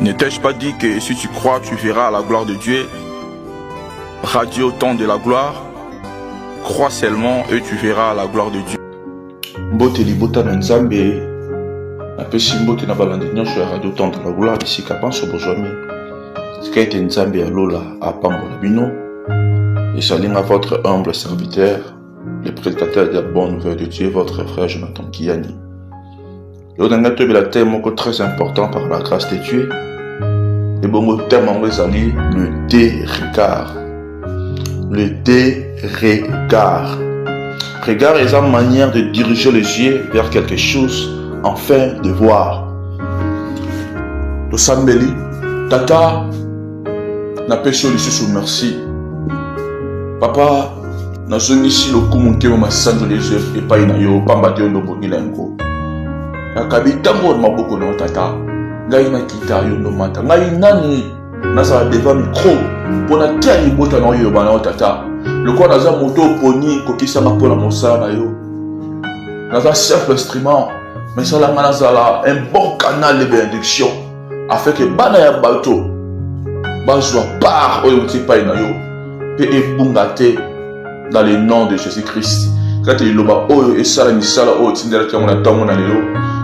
Ne t'ai-je pas dit que si tu crois, tu verras la gloire de Dieu? Radier autant de la gloire. Crois seulement et tu verras la gloire de Dieu. Mbote libota na nzambe apesi mbote na balandi nyonso ya radio autant de la gloire bisika panso bozwami tika ete nzambe ya lola apambola bino esalinga votre humble serviteur, le prédicateur de la bonne nouvelle de Dieu, votre frère Jonathan Kiyani. L'autre tobela thème moko très important par la grâce de Dieu. Le bon thème en ezali le dé-regard. Le dé-regard. Regard est une manière de diriger les yeux vers quelque chose afin de voir. Tosambeli, tata, na pêché au lycée sous merci. Papa, na zone ici le coup monté au massage les yeux et pas une yo, pas battu au boni lengo. Na kabita mo ma boko no tata. Ngai na kita yo no mata. Ngai nani na sa devant micro pour na tia ni bota no yo bana tata. Le quoi naza moto poni kokisa ma pour mosa na yo. Naza simple instrument, mais ça la manazala un bon canal de bénédiction afin que bana ya bato bazwa part oyo tipa na yo pe ebungate dans le nom de Jésus-Christ. Quand il loba oyo et sala ni sala oyo tindela ka mona tamu na lelo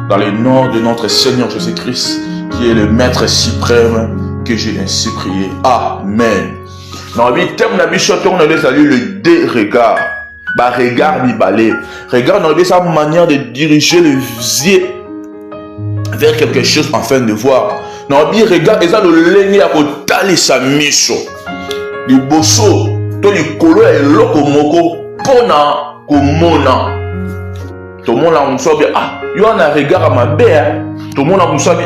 dans le nom de notre Seigneur Jésus-Christ qui est le maître suprême que j'ai ainsi prié. Amen. Dans le thème de Bishop, on a le dé-regard. Bah, regard ni balai. Regard, on a sa manière de diriger les yeux vers quelque chose afin de voir. Dans le regard, ils ont le ligné à côté sa mission. Le bosso, tout le colo est loco moko, pona, komona. Tout le monde a un sobe, il y a un regard à ma belle. Tout le monde a un sobe,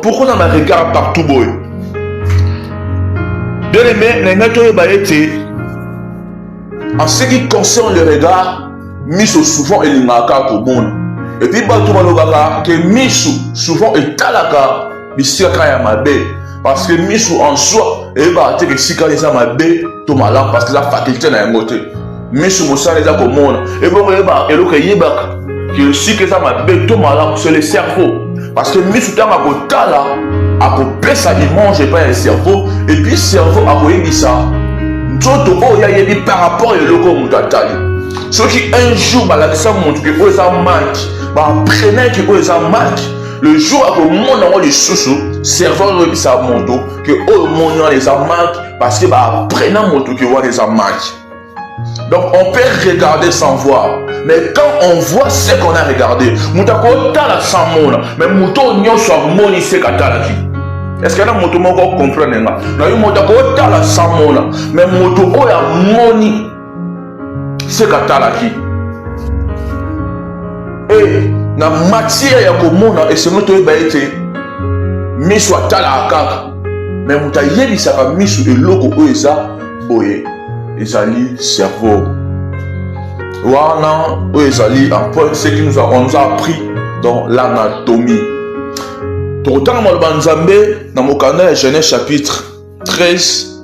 pourquoi on a un regard partout, boy? Bien aimé, en ce qui concerne le regard, miso souvent est l'ingaka komona. Et puis bato balobaka que miso souvent est talaka bisika ya mabe parce que miso en soi et ba te que sika les mabe to malak parce que la faculté na ngote. Miso mosala les komona et bon ba eloka yebaka que sika les mabe to malak c'est le cerveau parce que miso tanga kotala akopesa image et pas le cerveau et puis cerveau akoyebisa nzoto oyo yebi par rapport à loko mutatali. Ce qui un jour balakisa montre que oyo za manque ba prenait que oyo za manque le jour à mon le sous cerveau yebisa monto que oyo mon les a manque parce que ba prenant monto que oyo les a manque. Donc on peut regarder sans voir. Mais quand on voit ce qu'on a regardé, moutako tala sans mona, mais mouto nyonso moni se katala ki. Est-ce que la moto moko comprendre nga? Na yo moto ko tala sans mona, mais moto oya moni se katala ki. Et na matière ya ko mona et ce moto ba été miso tala akaka. Mais moto yebisaka miso eloko oyo eza boye. Ezali cerveau. Wana oyo ezali un point ce qui nous a appris dans l'anatomie. Autant dans Nzambe, dans mon canal Genèse chapitre 13,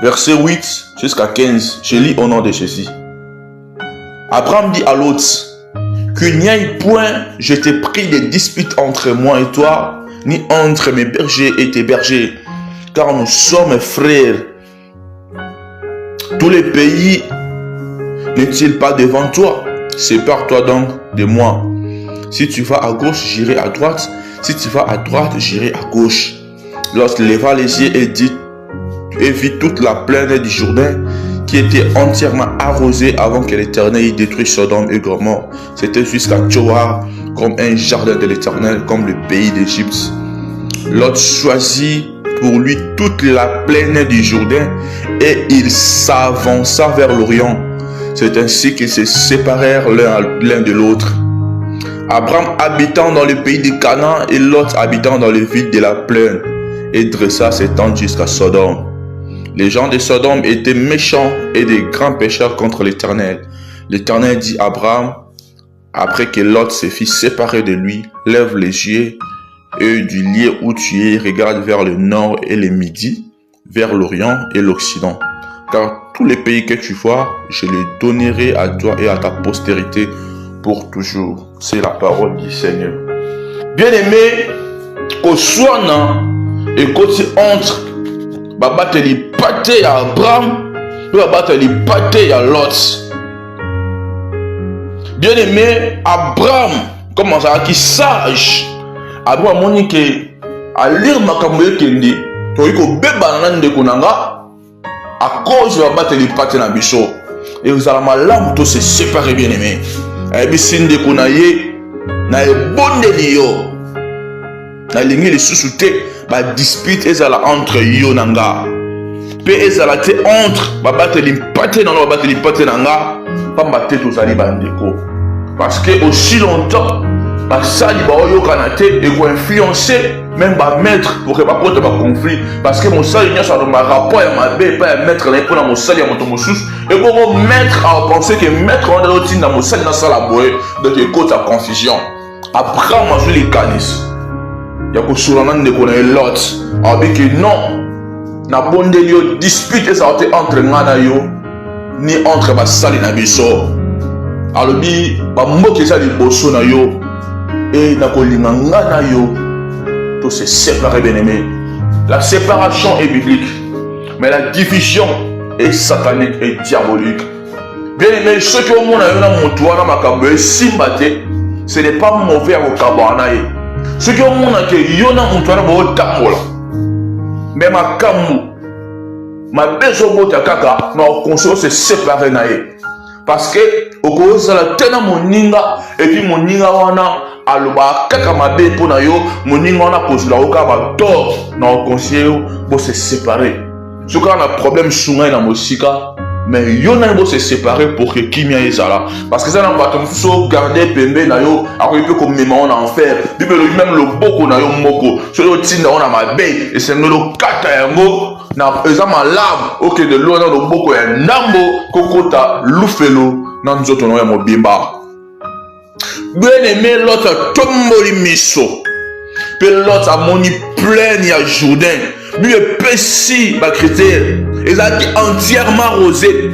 verset 8 jusqu'à 15, je lis au nom de Jésus. Abraham dit à l'autre, qu'il n'y ait point, je t'ai pris des disputes entre moi et toi, ni entre mes bergers et tes bergers, car nous sommes frères. Tous les pays n'est-il pas devant toi? Sépare-toi donc de moi. Si tu vas à gauche, j'irai à droite. Si tu vas à droite, j'irai à gauche. Lorsqu'il leva les yeux et dit, et vit toute la plaine du Jourdain qui était entièrement arrosée avant que l'Éternel y détruise Sodome et Gomorrhe. C'était jusqu'à Tchoar, comme un jardin de l'Éternel, comme le pays d'Égypte. Lot choisit pour lui toute la plaine du Jourdain et il s'avança vers l'Orient. C'est ainsi qu'ils se séparèrent l'un de l'autre. Abraham habitant dans le pays de Canaan et Lot habitant dans le vide de la plaine et dressa ses tentes jusqu'à Sodome. Les gens de Sodome étaient méchants et des grands pécheurs contre l'Éternel. L'Éternel dit à Abraham, après que Lot se fit séparer de lui, lève les yeux et du lieu où tu es, regarde vers le nord et le midi, vers l'Orient et l'Occident. Car tous les pays que tu vois, je les donnerai à toi et à ta postérité pour toujours. C'est la parole du Seigneur. Bien-aimé, koswana ekoti entre babateli pate ya Abraham et babateli pate ya Lot. Bien aimé, Abraham comment ça qui sage. Abraham moni que à lire makambo yekende to iko beba na ndeko nanga à cause de babateli pate na biso. Et vous allez malamu to se séparer bien aimé. Et bisi ndeko na ye na ebondeli yo. Na lingi le sous-souté ba dispute ezala entre yo nanga. Pe ezala te entre babateli pate na babateli pate nanga pamba te tozali bandeko. Parce que aussi longtemps basali baoyokana te et ko influencer même ba maître pour que ba porte ba conflit parce que mosali nya sa ma rapport ya mabe pas ya maître na pour na mosali ya moto mosusu et pour maître à penser que maître on doit dire na mosali na sala boye donc écoute la confusion. Abraham a joué les canis. Ya ko sulana ndeko na Lot avec que non na bondeli yo dispute ça entre ngana yo ni entre basali na biso. Alobi ba mboke za liboso na yo et na kolinga ngana yo to se séparer bien aimé. La séparation est biblique mais la division est satanique et diabolique. Bien aimé, ce que au monde a na moto wana makambo simbate ce n'est pas mauvais au kabana ye. Ce que au monde a que yo na moto wana bo tamola. Mais makambo ma besoin bota kaka na conseil se séparer na ye. Parce que au cause la tena moninga et puis moninga wana aloba kaka mabe pona yo moninga wana kozula oka ba tort na conseil bo se séparer. Ce qu'on a problème sunga na mosika mais yo na bo se séparer pour que kimia ezala parce que ça na bato mfuso garder pembe na yo ako peut comme même en enfer bible même le boko na yo moko so yo tinda ona mabe et c'est no kata yango na eza malamu ok de l'eau na le boko ya ndambo kokota lufelo na nzoto no ya mobimba. Bien aimé, l'autre tomboli miso pe l'autre a moni plein ya Jourdain lui est pessi ba critère et ça qui entièrement rosé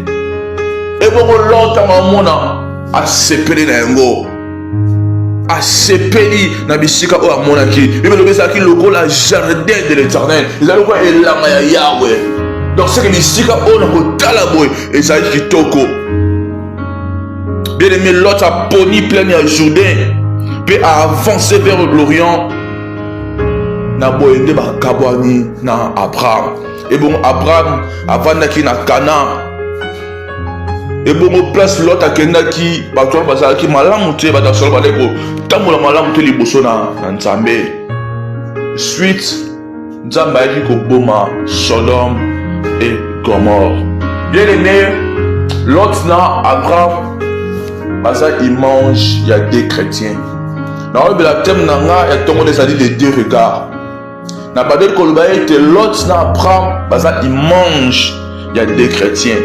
et bon l'autre mamona a sepeli na yango a sepeli na bisika o amona ki bible lobi ça qui logo la jardin de l'Éternel ils allaient quoi elanga ya Yahweh donc c'est que bisika o na kotala boy et ça qui toko bien aimé l'autre a poni plein ya Jourdain puis a avancé vers l'Orient na boyende ba kabwani na Abraham et bon Abraham avandaki na Canaan et bon au place l'autre akendaki bato bazalaki malamu te batasolo baleko tambola malamu te liboso na Nzambe suite Nzambe ayaki koboma Sodome et Gomorrhe. Bien aimé, l'autre na Abraham baza il mange il y a des chrétiens na obe la thème nanga ya tongo des alliés de deux regards na badel koloba ete Lot na Abraham baza il mange il y a des chrétiens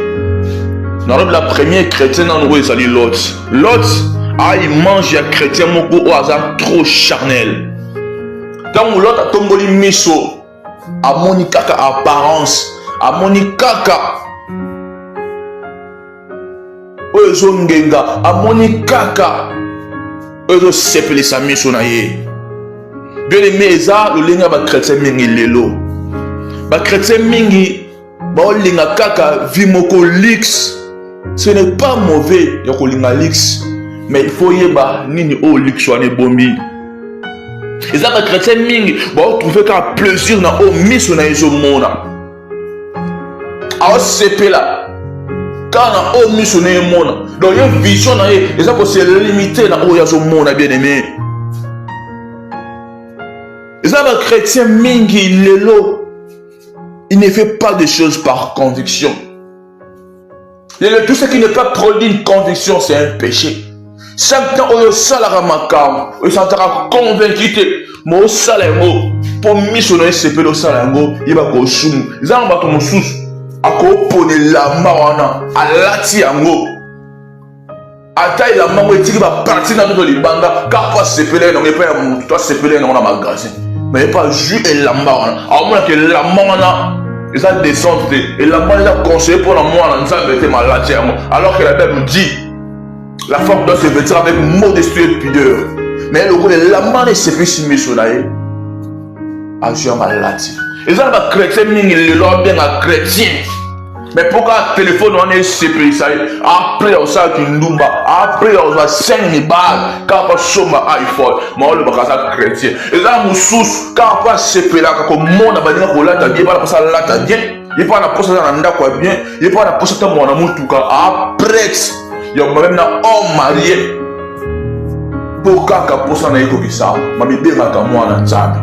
na obe la première chrétien na ngo ezali Lot il mange il y a chrétien moko o aza trop charnel tant Lot a tomboli miso amoni kaka apparence amoni kaka oyo ngenga amoni kaka oyo sepeli sa miso na ye. Bien aimé, eza lolinga ba chrétien mingi lelo ba chrétien mingi ba olinga kaka vi moko lix. Ce n'est pas mauvais ya kolinga lix mais il faut yeba nini o lix wane bombi. Eza ba chrétien mingi ba trouver ka plaisir na o miso na ezo mona a sepela kana o miso na mona donc il y a une vision na ye eza ko se limiter na o ya zo mona bien aimé. Les chrétiens mingi lelo, il ne fait pas des choses par conviction. Tout ce qui n'est pas produit une conviction, c'est un péché. Chaque temps où il salara makam, il s'entendra convaincu mais au salengo pour missionner ce peu au salengo, il va go sum. Zan ba to musus, ako pone la mawana, alati yango. Ata il a mambo etiki ba parti na to libanga, kapa sepele non pas toi sepele non na magasin. Mais pas jus et lamba. À moins que lamba ils ont descendu et lamba il a conseillé pour la moi dans sa bête malade. Alors que la Bible dit la femme doit se vêtir avec modestie et pudeur. Mais le coup de lamba ne s'est plus si missionnaire. agir malati. Et ça, les chrétiens, ils l'ont bien à chrétien. Mais pourquoi le téléphone on est séparé ça? Après on s'est kindumba, après on va 5 balles quand on chôma iPhone, mais on le bagaza chrétien. Et là mon sous quand on va séparer là comme monde va dire qu'on l'a bien, pas ça l'a bien, il pas la poste dans nda quoi bien, il pas la poste dans mon amour tout cas. Après il y a même un homme marié. Pourquoi qu'à poste na iko ça? Ma bébé va comme moi dans Nzambe.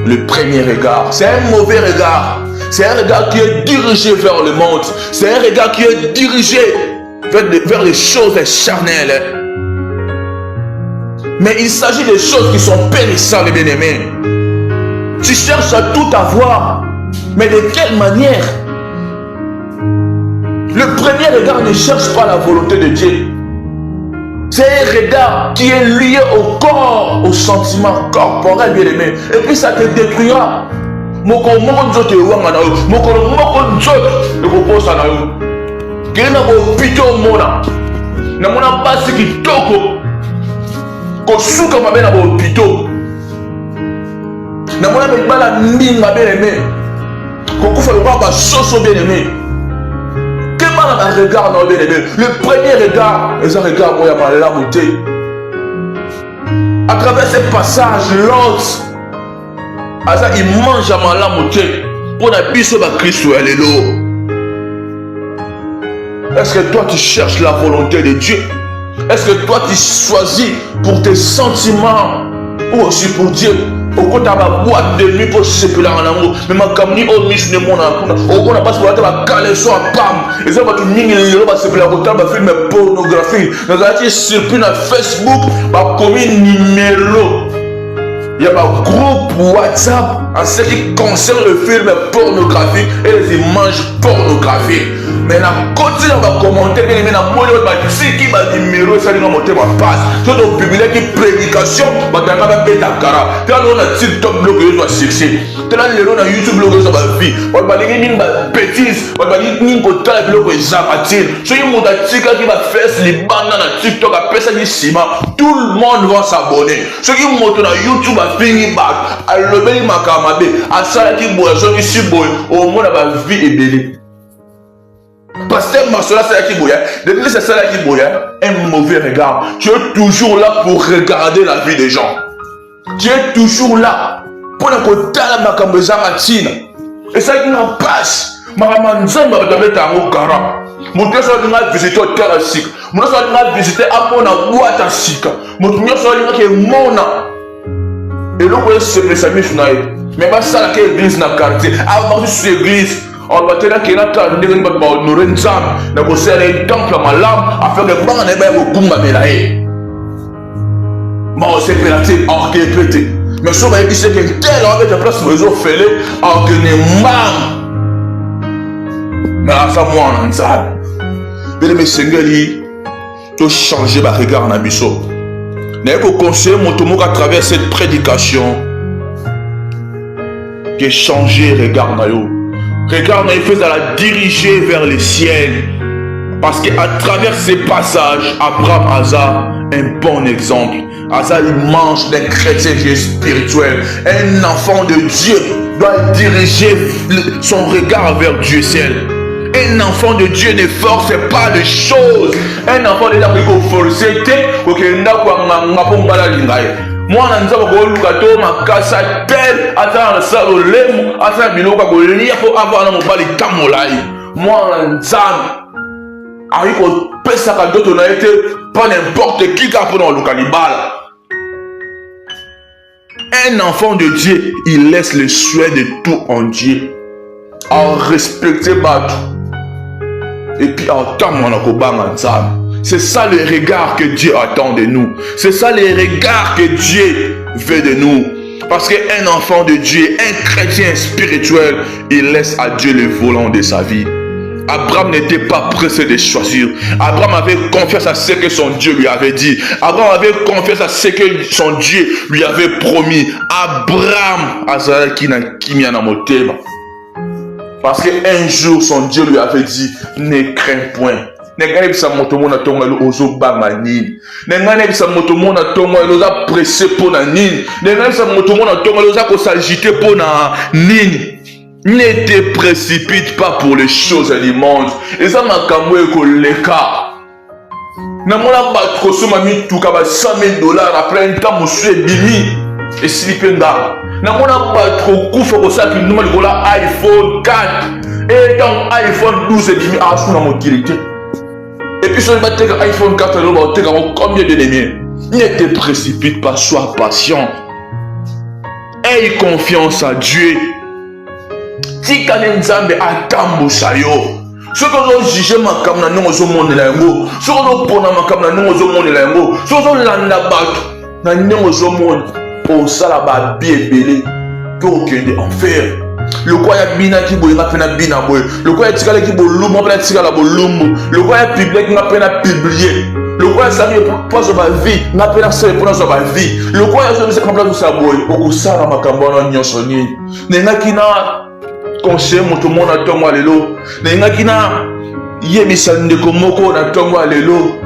Le premier regard, c'est un mauvais regard. C'est un regard qui est dirigé vers le monde. C'est un regard qui est dirigé vers les choses charnelles. Mais il s'agit des choses qui sont périssables, bien-aimés. Tu cherches à tout avoir. Mais de quelle manière? Le premier regard ne cherche pas la volonté de Dieu. C'est un regard qui est lié au corps, au sentiment corporel, bien-aimé. Et puis ça te détruira. Moko nzoto wanga na yo moko nzoto ekoposa na yo kena ko pito mona na mona basi kitoko ko suka mabe na bo pito na mona mbala mbinga bien-aimé ko kufa lo ba soso bien-aimé que mal na regard na bien-aimé. Le premier regard est un regard moya malamu te. À travers ce passage l'autre Asa il mange à malamu te pour la biso ba Christ alléluia. Est-ce que toi tu cherches la volonté de Dieu? Est-ce que toi tu choisis pour tes sentiments ou aussi pour Dieu? Au côté de la boîte de nuit pour se séparer en amour. Mais ma camini au mis de mon amour. Au côté de la boîte de la caleçon à pam. Et ça va tout miner le va se séparer au côté de la film pornographie. Nous avons été surpris dans Facebook. Ma commune numéro. Il y a un groupe WhatsApp en ce qui concerne le film pornographique et les images pornographiques. Mais la côté on va commenter, mais la moitié de qui va numéro, ça va monter ma passe. Tout au public qui prédication, va t'en avoir bête à cara. Tu as le TikTok blog, tu dois chercher. Tu as le YouTube blog, ça va vie. On va dire une bêtise, on va dire une côté de blog, ça va tirer. Si il y a un TikTok qui va faire les bandes dans TikTok, après ça dit ciment, tout le monde va s'abonner. Ceux qui montent dans YouTube, fini back à l'obéi makamabe à ça qui boit je suis boy au moins la vie est belle pasteur Marcela c'est qui boit depuis c'est ça qui boit un mauvais regard. Tu es toujours là pour regarder la vie des gens. Tu es toujours là pour ne côté la makambe zamatina et ça qui n'en passe maramanzamba batabeta ngo gara mutu so linga visiter au terre sika mutu so linga visiter apona boîte à sika mutu so linga ke mona. Et donc, c'est le amis mais pas ça la église dans le quartier. Avant sur l'église, on va tenir qu'il y a un temple à ma lame afin que les gens ne puissent pas on s'est pélaté, on s'est pété. Mais si on va dire que tel on va place pour les autres fêlés, on va mais à ça, moi, on a un salle. Mais Seigneur, tu as changé le regard dans le biseau. N'est pas conseiller mon tomo à travers cette prédication qui changé regard na yo. Regard na yo fait à la diriger vers le ciel. Parce qu'à travers ces passages, Abraham Asa un bon exemple. Asa il mange d'un chrétien qui est spirituel. Un enfant de Dieu doit diriger son regard vers Dieu ciel. Un enfant de Dieu ne force pas les choses. Un enfant de Dieu ne force pas. Moi, je suis pas n'importe qui un enfant de Dieu, il laisse le souhait de tout en Dieu. En respecter Batou. Et puis en tant c'est ça le regard que Dieu attend de nous. C'est ça le regard que Dieu veut de nous. Parce qu'un enfant de Dieu, un chrétien spirituel, il laisse à Dieu le volant de sa vie. Abraham n'était pas pressé de choisir. Abraham avait confiance à ce que son Dieu lui avait dit. Abraham avait confiance à ce que son Dieu lui avait promis. Abraham, parce qu'un jour son Dieu lui avait dit, ne crains point. Nenga bisa moto mona tonga lo ozo banga nini. Nenga bisa moto mona tonga lo za pressé pona nini. Nenga bisa moto mona tonga lo za ko s'agiter pona nini. Ne te précipite pas pour les choses du monde. Et ça m'a kamwe ko leka. Na mona ba kosoma mituka ba $100,000 après un temps monsieur bimi. Et silipenga. Na mona ba trop kufa ko sa ki numa likola iPhone 4. Et dans iPhone 12 et bimi a suna mo directeur. Et puis, si on va te faire iPhone 4, on va te faire combien de demi? Ne te précipite pas, sois patient. Aie confiance à Dieu. Si quelqu'un Nzambe atambo sayo. Ce qu'on a jugé ma kamna non au monde la ngo. Ce qu'on a pona ma kamna non au monde la ngo. Ce qu'on a landa bat na non au monde. Au salaba bien belé. Que aucun enfer. Le quoi ya bina ki boy nga pena bina boy. Le quoi ya tikala ki bo lumbo pena tikala bo lumbo. Le quoi ya publier nga pena publier. Le quoi ya sari pour sa vie nga pena sari pour sa vie. Le quoi ya se comme ça boy. O sala makambo na nyonso ni. Nenga kina conseil moto mona tongo lelo. Nenga kina yemisa ndeko moko na tongo lelo.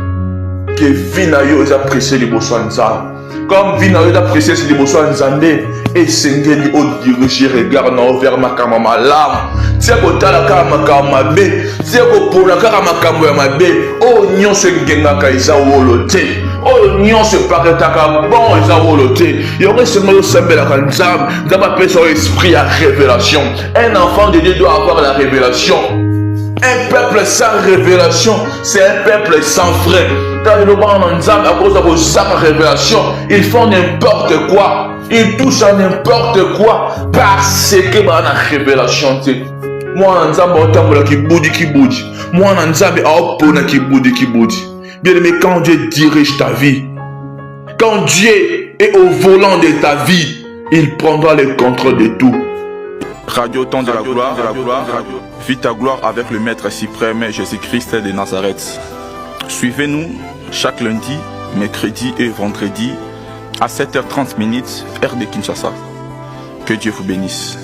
Que vina yo za pressé liboso nza. Comme vina yo za pressé liboso nzande. Et sengeli au diriger regard vers ma kama malam. Tia ko tala ka makama be, tia ko pona ka makambo ya mabe. O nyon se ngenga ka isa wolote. O nyon se pareta ka bon isa wolote. Yore se mo sembela ka nzam, nzamba pesa esprit à révélation. Un enfant de Dieu doit avoir la révélation. Un peuple sans révélation, c'est un peuple sans frère. Dans le monde en Nzam, à cause de vos révélation, ils font n'importe quoi. Ils touchent à n'importe quoi parce que dans la révélation. Moi, en Nzam, qui boudi. Moi, en Nzam, qui boudi. Bien aimé, quand Dieu dirige ta vie, quand Dieu est au volant de ta vie, il prendra le contrôle de tout. Radio Temps de la gloire, vis ta gloire avec le Maître suprême Jésus-Christ de Nazareth. Suivez-nous chaque lundi, mercredi et vendredi à 7h30 heure de Kinshasa. Que Dieu vous bénisse.